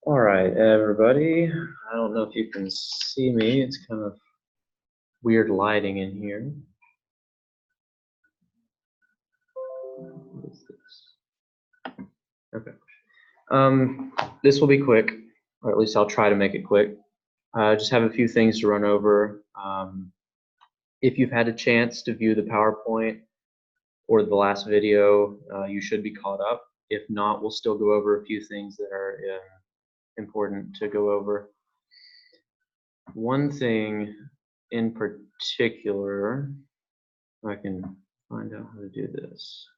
All right, everybody. I don't know if you can see me. It's kind of weird lighting in here. What is this? Okay. This will be quick, or at least I'll try to make it quick. Just have a few things to run over. If you've had a chance to view the PowerPoint or the last video, you should be caught up. If not, we'll still go over a few things that are important to go over. One thing in particular, if I can find out how to do this.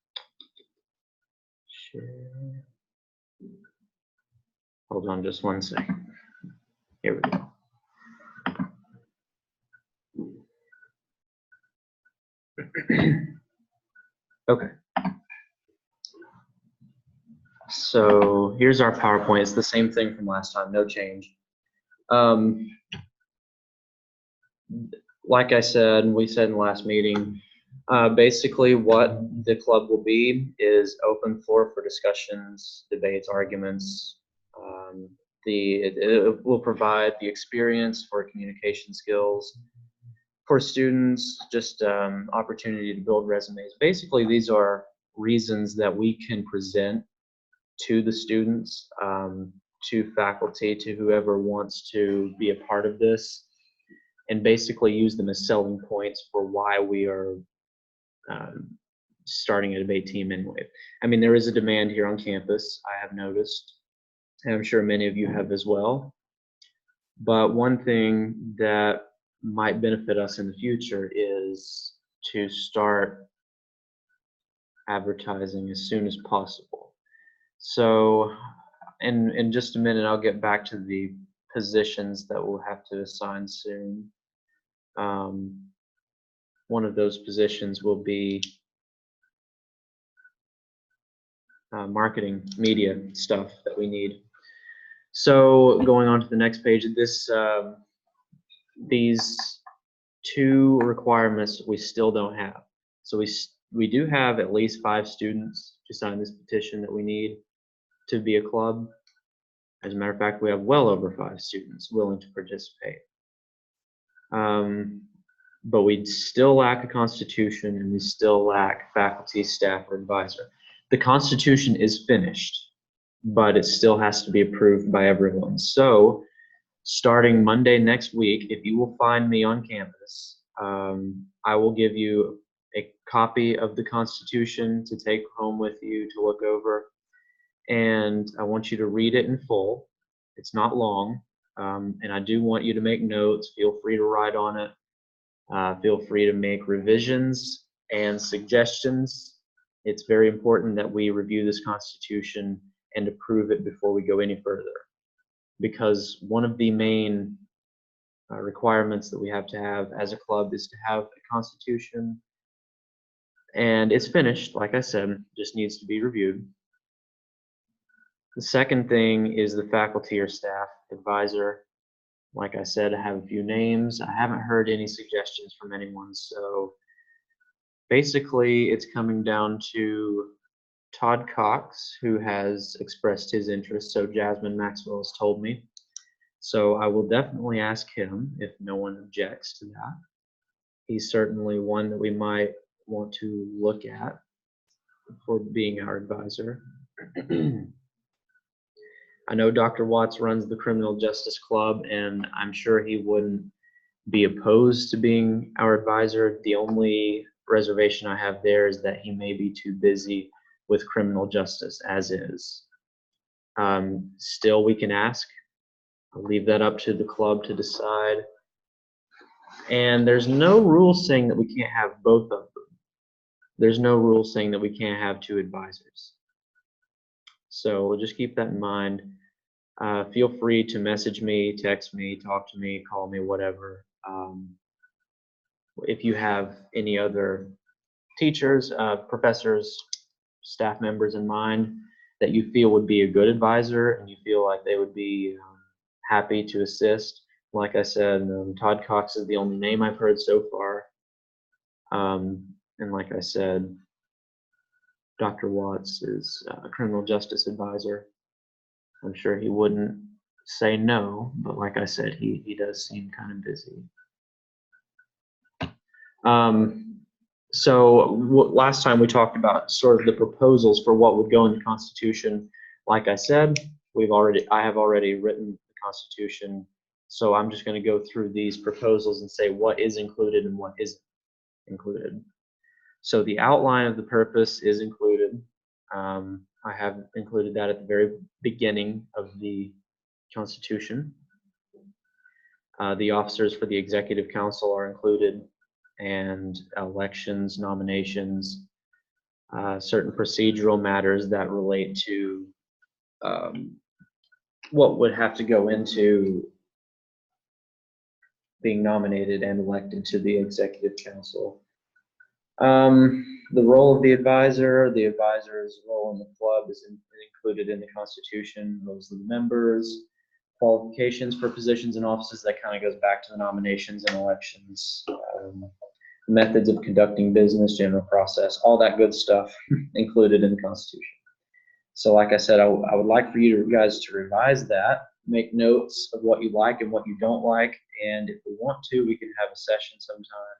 Share. Hold on just one second. Here we go. Okay. So here's our PowerPoint. It's the same thing from last time, no change. Like I said, we said in the last meeting, basically what the club will be is open floor for discussions, debates, arguments. It will provide the experience for communication skills for students, just opportunity to build resumes. Basically, these are reasons that we can present to the students, to faculty, to whoever wants to be a part of this, and basically use them as selling points for why we are starting a debate team anyway. I mean, there is a demand here on campus, I have noticed, and I'm sure many of you have as well. But one thing that might benefit us in the future is to start advertising as soon as possible. So in just a minute, I'll get back to the positions that we'll have to assign soon. One of those positions will be marketing, media stuff that we need. So going on to the next page, these two requirements we still don't have. So we do have at least 5 students to sign this petition that we need to be a club. As a matter of fact, we have well over 5 students willing to participate. But we still lack a constitution, and we still lack faculty, staff, or advisor. The constitution is finished, but it still has to be approved by everyone. So starting Monday next week, if you will find me on campus, I will give you a copy of the Constitution to take home with you to look over, and I want you to read it in full. It's not long, and I do want you to make notes. Feel free to write on it. Feel free to make revisions and suggestions. It's very important that we review this Constitution and approve it before we go any further, because one of the main requirements that we have to have as a club is to have a constitution, and it's finished, like I said, just needs to be reviewed. The second thing is the faculty or staff advisor. Like I said, I have a few names. I haven't heard any suggestions from anyone, so basically it's coming down to Todd Cox, who has expressed his interest, so Jasmine Maxwell has told me. So I will definitely ask him if no one objects to that. He's certainly one that we might want to look at for being our advisor. I know Dr. Watts runs the Criminal Justice Club, and I'm sure he wouldn't be opposed to being our advisor. The only reservation I have there is that he may be too busy with criminal justice as is. Still, we can ask. I'll leave that up to the club to decide. And there's no rule saying that we can't have both of them. There's no rule saying that we can't have 2 advisors. So we'll just keep that in mind. Feel free to message me, text me, talk to me, call me, whatever. If you have any other teachers, professors, staff members in mind that you feel would be a good advisor and you feel like they would be happy to assist. Like I said, Todd Cox is the only name I've heard so far. And like I said, Dr. Watts is a criminal justice advisor. I'm sure he wouldn't say no, but like I said, he does seem kind of busy. So last time we talked about sort of the proposals for what would go in the Constitution. Like I said, I have already written the Constitution, so I'm just going to go through these proposals and say what is included and what isn't included. So the outline of the purpose is included. I have included that at the very beginning of the Constitution. The officers for the Executive Council are included, and elections, nominations, certain procedural matters that relate to what would have to go into being nominated and elected to the Executive Council. The role of the advisor's role in the club is included in the Constitution. Roles of the members, qualifications for positions and offices, that kind of goes back to the nominations and elections. Methods of conducting business, general process, all that good stuff included in the Constitution. So like I said, I would like for you guys to revise that, make notes of what you like and what you don't like, and if we want to, we can have a session sometime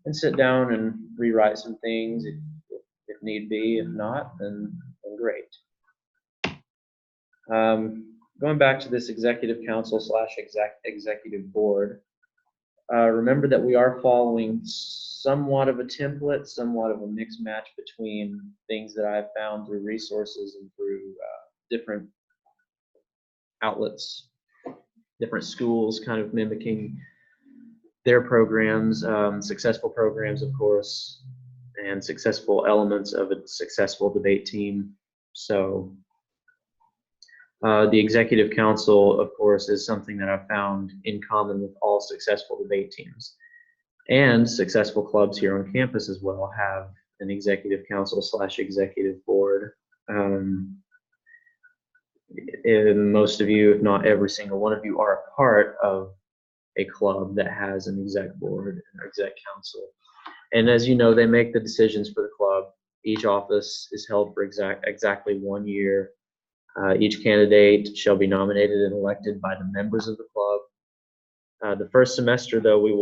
and sit down and rewrite some things if need be. If not, then great. Going back to this Executive Council / Executive Board, remember that we are following somewhat of a template, somewhat of a mixed match between things that I've found through resources and through different outlets, different schools kind of mimicking their programs, successful programs, of course, and successful elements of a successful debate team. So the Executive Council, of course, is something that I've found in common with all successful debate teams. And successful clubs here on campus as well have an Executive Council / Executive Board. And most of you, if not every single one of you, are a part of a club that has an exec board and exec council. And as you know, they make the decisions for the club. Each office is held for exactly 1 year. Each candidate shall be nominated and elected by the members of the club. The first semester, though, we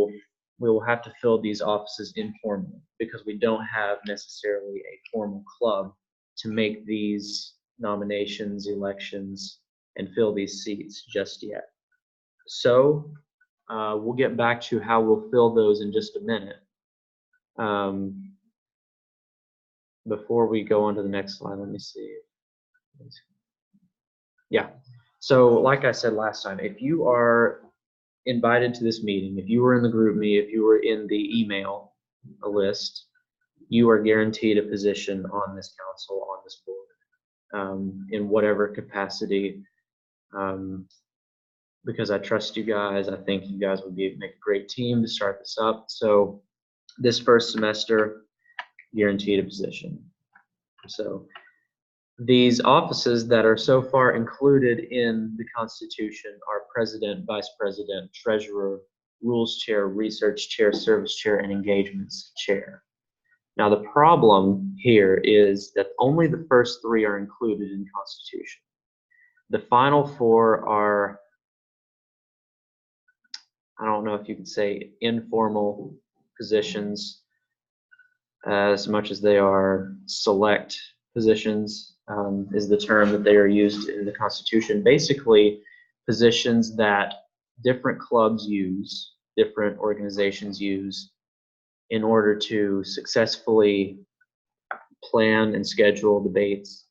will have to fill these offices informally because we don't have necessarily a formal club to make these nominations, elections, and fill these seats just yet. So we'll get back to how we'll fill those in just a minute. Before we go on to the next slide, let me see. Yeah. So like I said last time, if you are invited to this meeting, if you were in the group me, if you were in the email list, you are guaranteed a position on this council, on this board, in whatever capacity, because I trust you guys. I think you guys would make a great team to start this up. So this first semester, guaranteed a position. So these offices that are so far included in the Constitution are president, vice president, treasurer, rules chair, research chair, service chair, and engagements chair. Now the problem here is that only the first 3 are included in the Constitution. The final 4 are, I don't know if you could say informal positions as much as they are select positions, is the term that they are used in the Constitution. Basically, positions that different clubs use, different organizations use in order to successfully plan and schedule debates,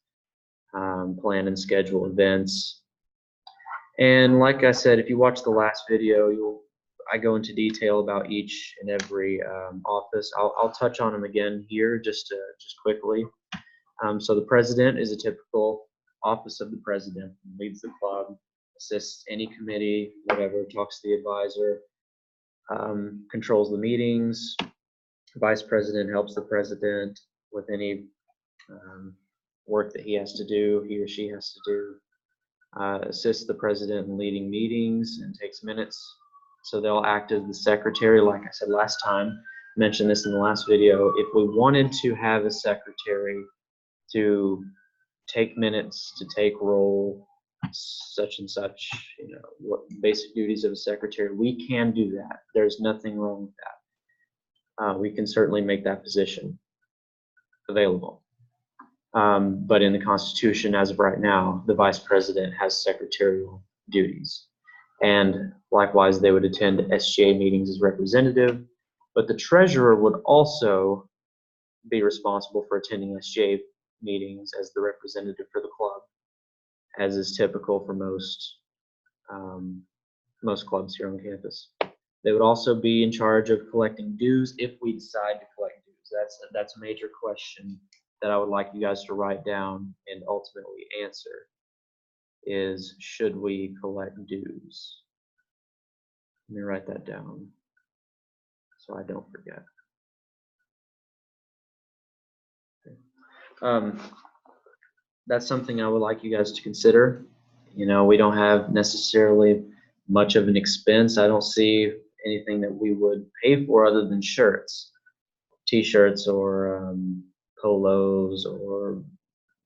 plan and schedule events. And like I said, if you watch the last video, I go into detail about each and every office. I'll touch on them again here just quickly. So the president is a typical office of the president, leads the club, assists any committee, whatever, talks to the advisor, controls the meetings. Vice president helps the president with any work that he or she has to do. Assists the president in leading meetings and takes minutes. So they'll act as the secretary, like I said last time, mentioned this in the last video. If we wanted to have a secretary to take minutes, to take roll, such and such, what basic duties of a secretary. We can do that. There's nothing wrong with that. We can certainly make that position available. But in the Constitution, as of right now, the vice president has secretarial duties. And likewise, they would attend SGA meetings as representative, but the treasurer would also be responsible for attending SGA meetings as the representative for the club, as is typical for most clubs here on campus. They would also be in charge of collecting dues if we decide to collect dues. That's a major question that I would like you guys to write down and ultimately answer is, should we collect dues? Let me write that down so I don't forget. Okay. That's something I would like you guys to consider. We don't have necessarily much of an expense. I don't see anything that we would pay for other than shirts, t-shirts, or polos, or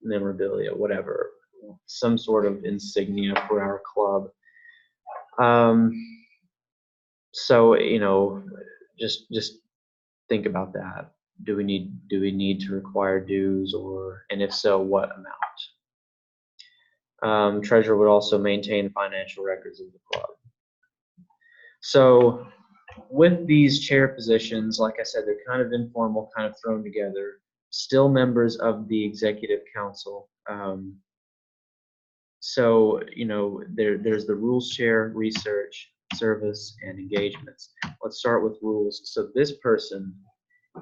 memorabilia, whatever, some sort of insignia for our club. So just think about that. Do we need to require dues, and if so, what amount? Treasurer would also maintain financial records of the club. So with these chair positions, like I said, they're kind of informal, kind of thrown together. Still members of the executive council. So there's the rules chair, research, service, and engagements. Let's start with rules. So this person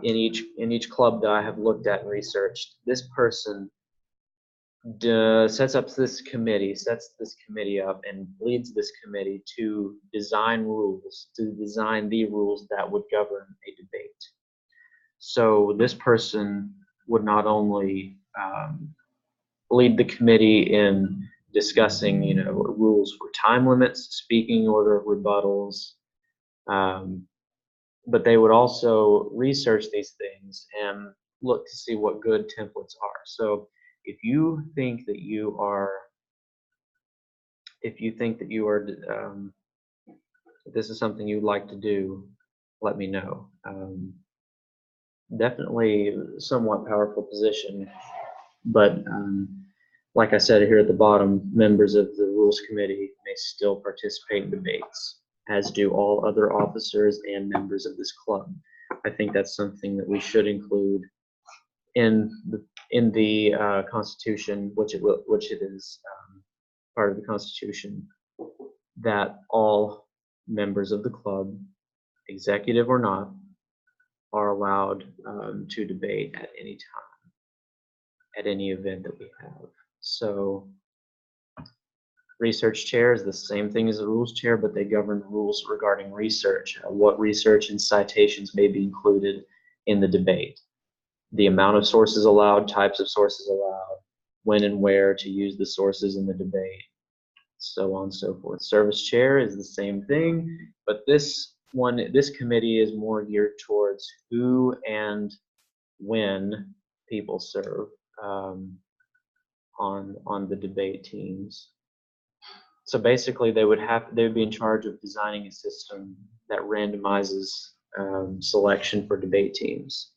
in each club that I have looked at and researched, this person sets this committee up and leads this committee to design the rules that would govern a debate. So this person would not only lead the committee in discussing, rules for time limits, speaking order, rebuttals, but they would also research these things and look to see what good templates are. So if you think that you are, if this is something you'd like to do, let me know. Definitely somewhat powerful position, but like I said here at the bottom, members of the Rules Committee may still participate in debates, as do all other officers and members of this club. I think that's something that we should include in the Constitution, which it is part of the Constitution, that all members of the club, executive or not, are allowed to debate at any time, at any event that we have. So research chair is the same thing as the rules chair, but they govern rules regarding research, what research and citations may be included in the debate, the amount of sources allowed, types of sources allowed, when and where to use the sources in the debate, so on and so forth. Service chair is the same thing, but this committee is more geared towards who and when people serve on the debate teams. So basically, they would be in charge of designing a system that randomizes selection for debate teams.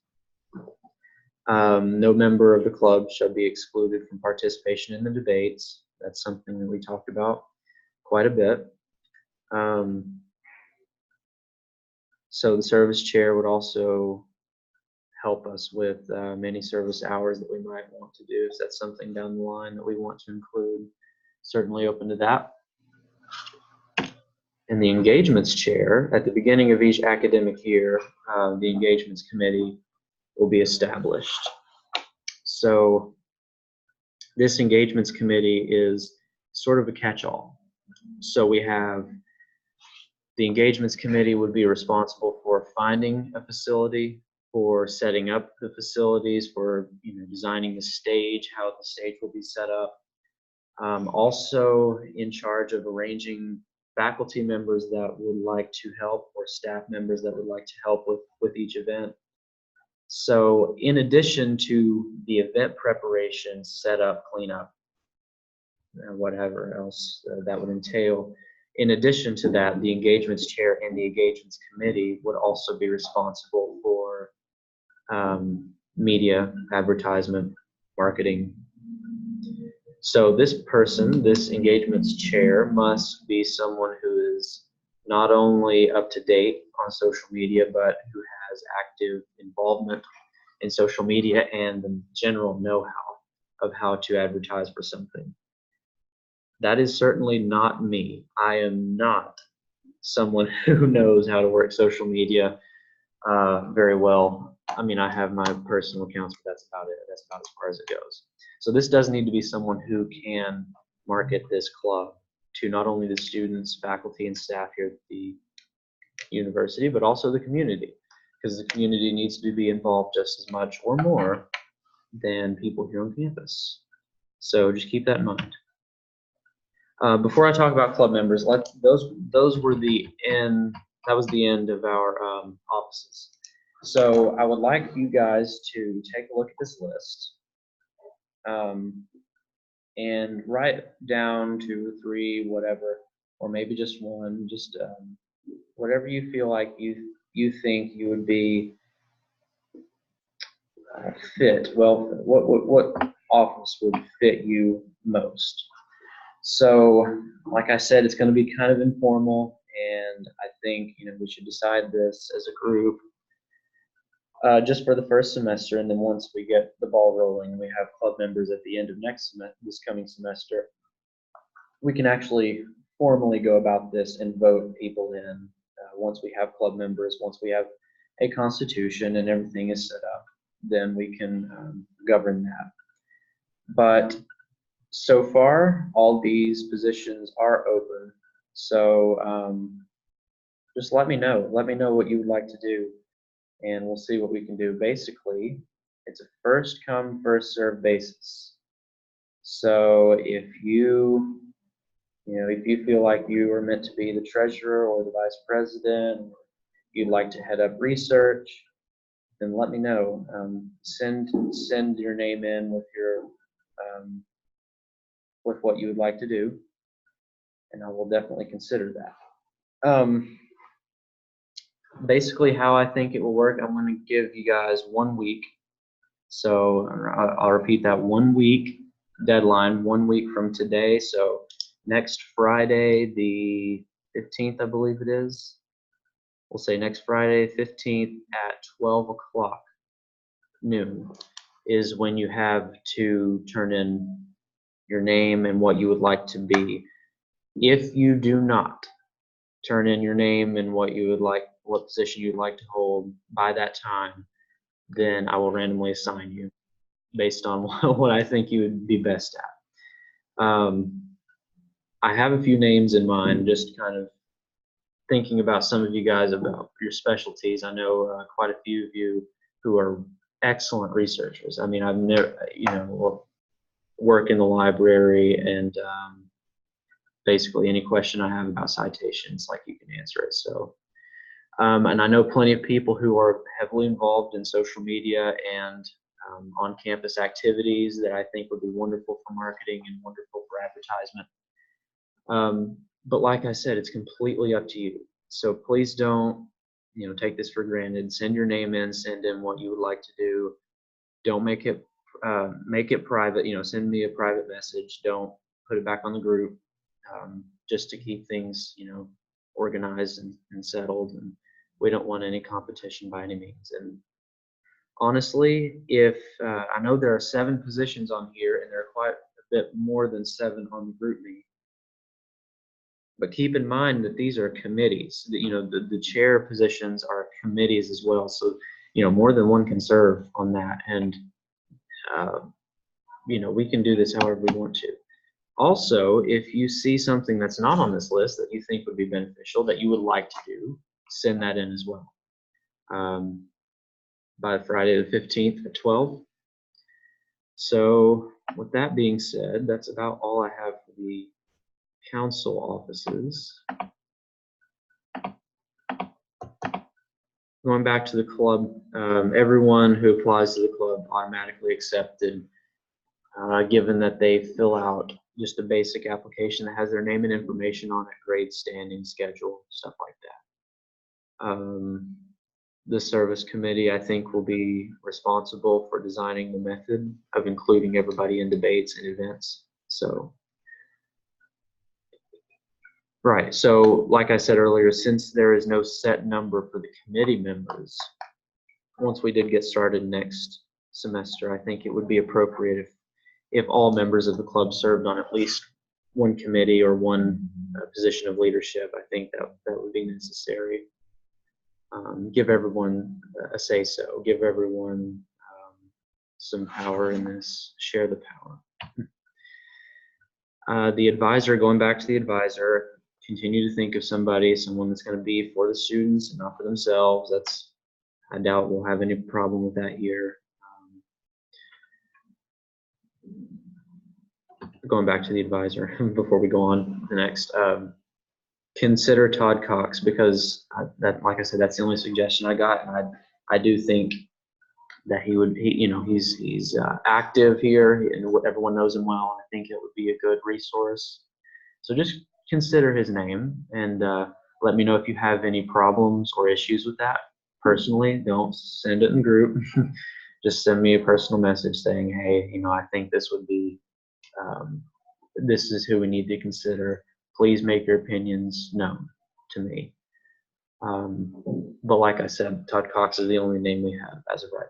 No member of the club shall be excluded from participation in the debates. That's something that we talked about quite a bit. So the service chair would also help us with many service hours that we might want to do, if that's something down the line that we want to include. Certainly open to that. And the engagements chair, at the beginning of each academic year, the engagements committee will be established. So this engagements committee is sort of a catch-all. So we have the engagements committee would be responsible for finding a facility, for setting up the facilities, for designing the stage, how the stage will be set up. Also in charge of arranging faculty members that would like to help, or staff members that would like to help with each event. So in addition to the event preparation, setup, cleanup, whatever else that would entail. In addition to that, the engagements chair and the engagements committee would also be responsible for media, advertisement, marketing. So this person, this engagements chair, must be someone who is not only up to date on social media, but who has active involvement in social media and the general know-how of how to advertise for something. That is certainly not me. I am not someone who knows how to work social media very well. I mean, I have my personal accounts, but that's about it. That's about as far as it goes. So this does need to be someone who can market this club to not only the students, faculty, and staff here at the university, but also the community, because the community needs to be involved just as much or more than people here on campus. So just keep that in mind. Before I talk about club members, those were the end. That was the end of our offices. So I would like you guys to take a look at this list and write down 2 or 3, whatever, or maybe just one, just whatever you feel like you think you would be fit. Well, what office would fit you most? So, like I said, it's going to be kind of informal, and I think we should decide this as a group just for the first semester, and then once we get the ball rolling, we have club members at the end of this coming semester. We can actually formally go about this and vote people in once we have club members, once we have a constitution and everything is set up, then we can govern that. But so far, all these positions are open. So just let me know. Let me know what you would like to do, and we'll see what we can do. Basically, it's a first come, first served basis. So if if you feel like you are meant to be the treasurer or the vice president, or you'd like to head up research, then let me know. Send your name in with your with what you would like to do, and I will definitely consider that. Basically, how I think it will work, I'm going to give you guys 1 week. So I'll repeat that, 1 week deadline, 1 week from today. So next Friday, the 15th, I believe it is. We'll say next Friday, 15th at 12 o'clock noon is when you have to turn in your name and what you would like to be. If you do not turn in your name and what position you'd like to hold by that time, then I will randomly assign you based on what I think you would be best at. I have a few names in mind, just kind of thinking about some of you guys about your specialties. I know quite a few of you who are excellent researchers. I mean, I've never, work in the library, and basically any question I have about citations, like, you can answer it. So, and I know plenty of people who are heavily involved in social media and on-campus activities that I think would be wonderful for marketing and wonderful for advertisement. But like I said, it's completely up to you. So please don't, take this for granted. Send your name in, send in what you would like to do. Don't make it private. Send me a private message. Don't put it back on the group, just to keep things, organized and settled. And we don't want any competition by any means. And honestly, if I know there are 7 positions on here, and there are quite a bit more than 7 on the group me. But keep in mind that these are committees. The chair positions are committees as well. So, more than one can serve on that. And, we can do this however we want to. Also, if you see something that's not on this list that you think would be beneficial, that you would like to do, send that in as well. By Friday the 15th at 12. So with that being said, that's about all I have for the council offices. Going back to the club, everyone who applies to the club automatically accepted given that they fill out just a basic application that has their name and information on it, grade, standing, schedule, stuff like that. The service committee, I think, will be responsible for designing the method of including everybody in debates and events. So, right. So, like I said earlier, since there is no set number for the committee members, once we did get started next semester, I think it would be appropriate if all members of the club served on at least one committee or one position of leadership. I think that would be necessary. Give everyone a say-so. Give everyone some power in this. Share the power. The advisor, going back to the advisor, continue to think of someone that's going to be for the students and not for themselves. I doubt we'll have any problem with that here. Going back to the advisor before we go on to the next. Consider Todd Cox, because like I said, that's the only suggestion I got, and I do think that he's active here, and everyone knows him well. I think it would be a good resource. So just consider his name, and let me know if you have any problems or issues with that. Personally, don't send it in group. Just send me a personal message saying, hey, I think this would be, this is who we need to consider. Please make your opinions known to me. But like I said, Todd Cox is the only name we have as of right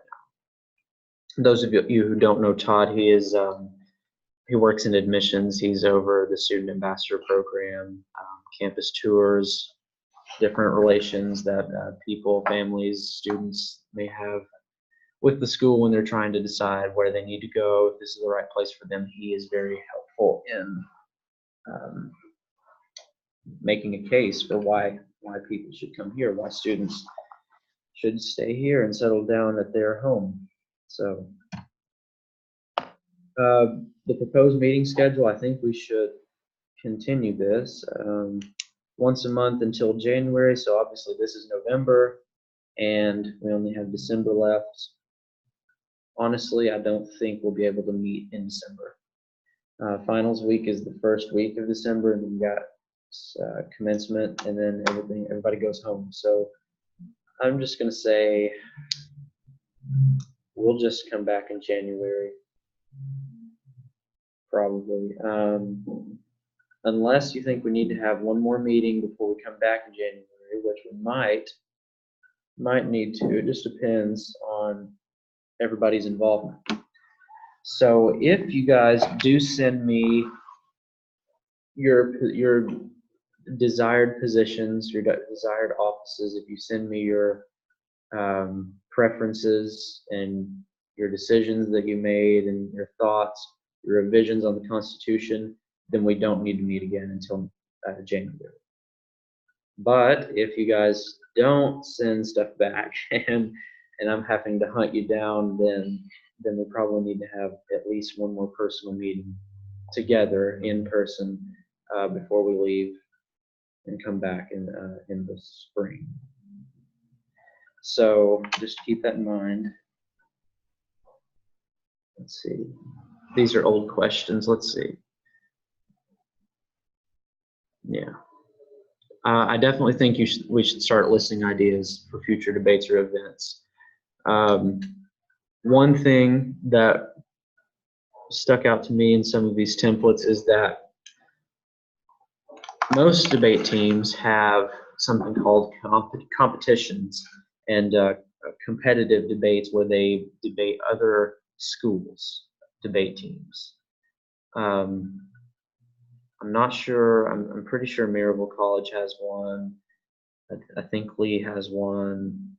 now. Those of you who don't know Todd, he works in admissions. He's over the student ambassador program, campus tours, different relations that people, families, students may have with the school when they're trying to decide where they need to go, if this is the right place for them. He is very helpful in making a case for why people should come here, why students should stay here and settle down at their home. So the proposed meeting schedule, I think we should continue this once a month until January. So obviously this is November and we only have December left. Honestly, I don't think we'll be able to meet in December. Finals week is the first week of December, and then we got commencement, and then everybody goes home. So I'm just gonna say we'll just come back in January, probably, unless you think we need to have one more meeting before we come back in January, which we might need to. It just depends on everybody's involvement. So if you guys do send me your desired positions, your desired offices, if you send me your preferences and your decisions that you made and your thoughts, your revisions on the Constitution, then we don't need to meet again until January. But if you guys don't send stuff back and I'm having to hunt you down, then we probably need to have at least one more personal meeting together in person before we leave and come back in the spring. So just keep that in mind. Let's see. These are old questions. Let's see. Yeah. I definitely think we should start listing ideas for future debates or events. One thing that stuck out to me in some of these templates is that most debate teams have something called competitions and competitive debates where they debate other schools' debate teams. I'm not sure. I'm pretty sure Maryville College has one. I think Lee has one.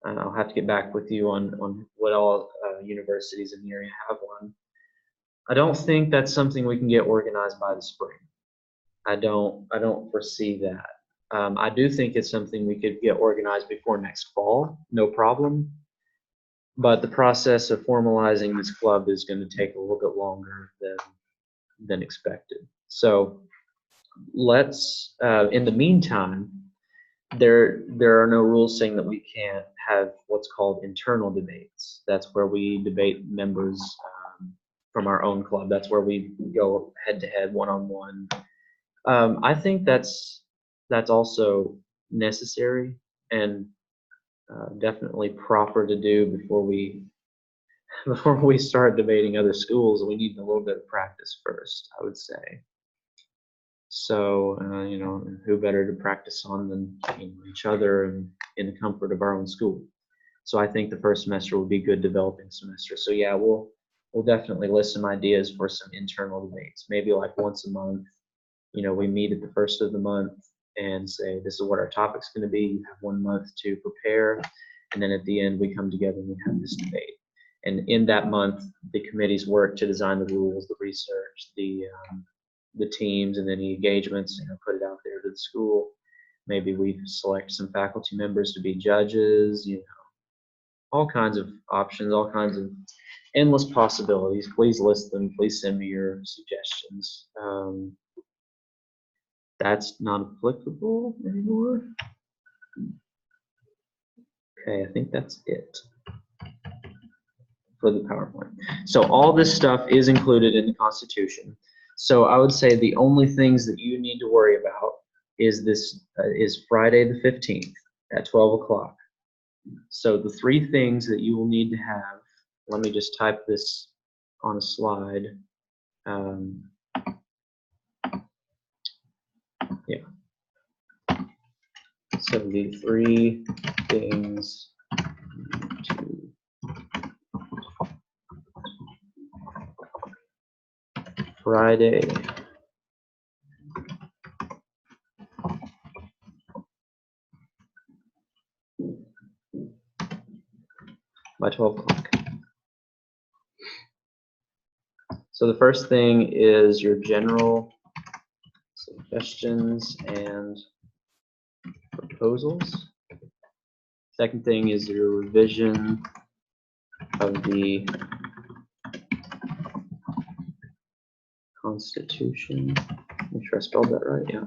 I'll have to get back with you on what all universities in the area have one. I don't think that's something we can get organized by the spring. I don't foresee that. I do think it's something we could get organized before next fall, no problem. But the process of formalizing this club is going to take a little bit longer than expected. So let's, in the meantime, there are no rules saying that we can't have what's called internal debates. That's where we debate members from our own club. That's where we go head to head, one-on-one. I think that's also necessary and definitely proper to do before we before we start debating other schools. We need a little bit of practice first, I would say. So who better to practice on than each other and in the comfort of our own school. So I think the first semester will be a good developing semester. So yeah, we'll definitely list some ideas for some internal debates. Maybe like once a month, we meet at the first of the month and say, this is what our topic's going to be. You have 1 month to prepare. And then at the end, we come together and we have this debate. And in that month, the committees work to design the rules, the research, the teams, and then the engagements, put it out there to the school. Maybe we select some faculty members to be judges, all kinds of options, all kinds of endless possibilities. Please list them. Please send me your suggestions. That's not applicable anymore. Okay, I think that's it for the PowerPoint. So all this stuff is included in the Constitution. So I would say the only things that you need to worry about is this is Friday the 15th at 12 o'clock. So the 3 things that you will need to have, let me just type this on a slide. Yeah. So the 3 things to Friday by 12 o'clock. So the first thing is your general suggestions and proposals. Second thing is your revision of the Constitution. Make sure I spelled that right, yeah.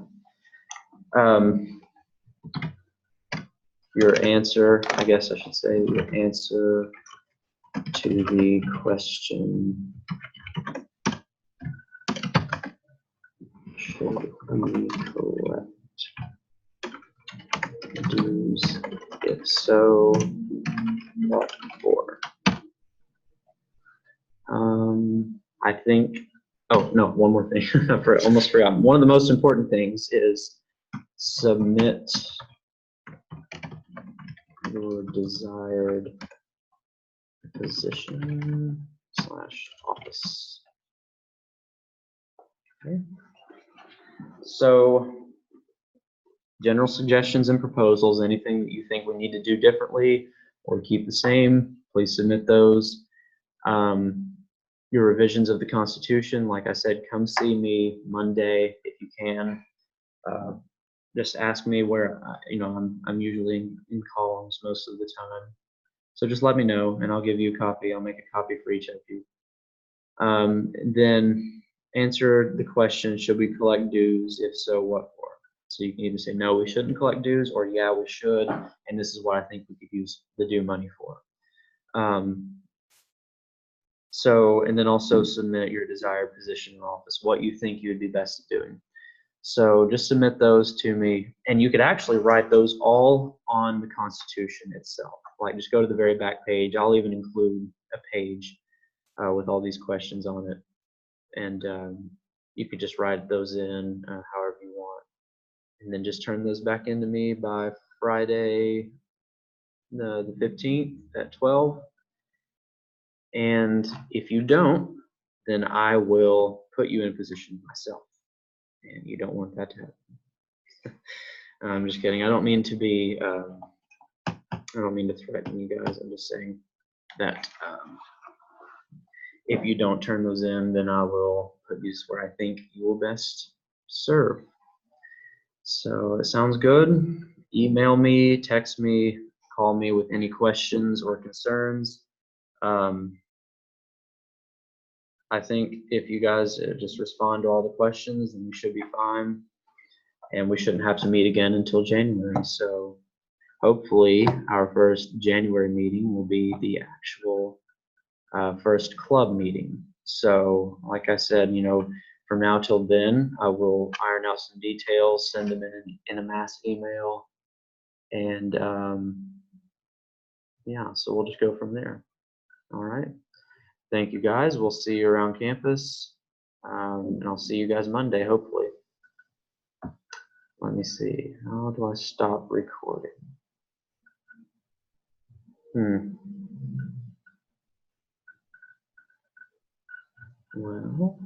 Your answer, I guess I should say, your answer to the question, should we collect dues? If so, what for? I think, oh no, one more thing. I almost forgot. One of the most important things is submit your desired position / office. Okay. So general suggestions and proposals, anything that you think we need to do differently or keep the same, please submit those. Your revisions of the Constitution, like I said, come see me Monday if you can. Just ask me where, I'm usually in columns most of the time. So just let me know and I'll give you a copy. I'll make a copy for each of you. Then answer the question, should we collect dues? If so, what for? So you can either say, no, we shouldn't collect dues, or yeah, we should, and this is what I think we could use the due money for. And then also submit your desired position in office, what you think you would be best at doing. So just submit those to me, and you could actually write those all on the Constitution itself. Like just go to the very back page. I'll even include a page with all these questions on it, and you could just write those in however you want, and then just turn those back into me by Friday the 15th at 12. And if you don't, then I will put you in a position myself, and you don't want that to happen. I'm just kidding. I don't mean to be I don't mean to threaten you guys. I'm just saying that if you don't turn those in, then I will put these where I think you will best serve. So it sounds good. Email me, text me, call me with any questions or concerns. I think if you guys just respond to all the questions, then we should be fine. And we shouldn't have to meet again until January. So hopefully our first January meeting will be the actual first club meeting. So, like I said, from now till then, I will iron out some details, send them in a mass email, and yeah, so we'll just go from there. All right. Thank you guys. We'll see you around campus, and I'll see you guys Monday, hopefully. Let me see. How do I stop recording? Well.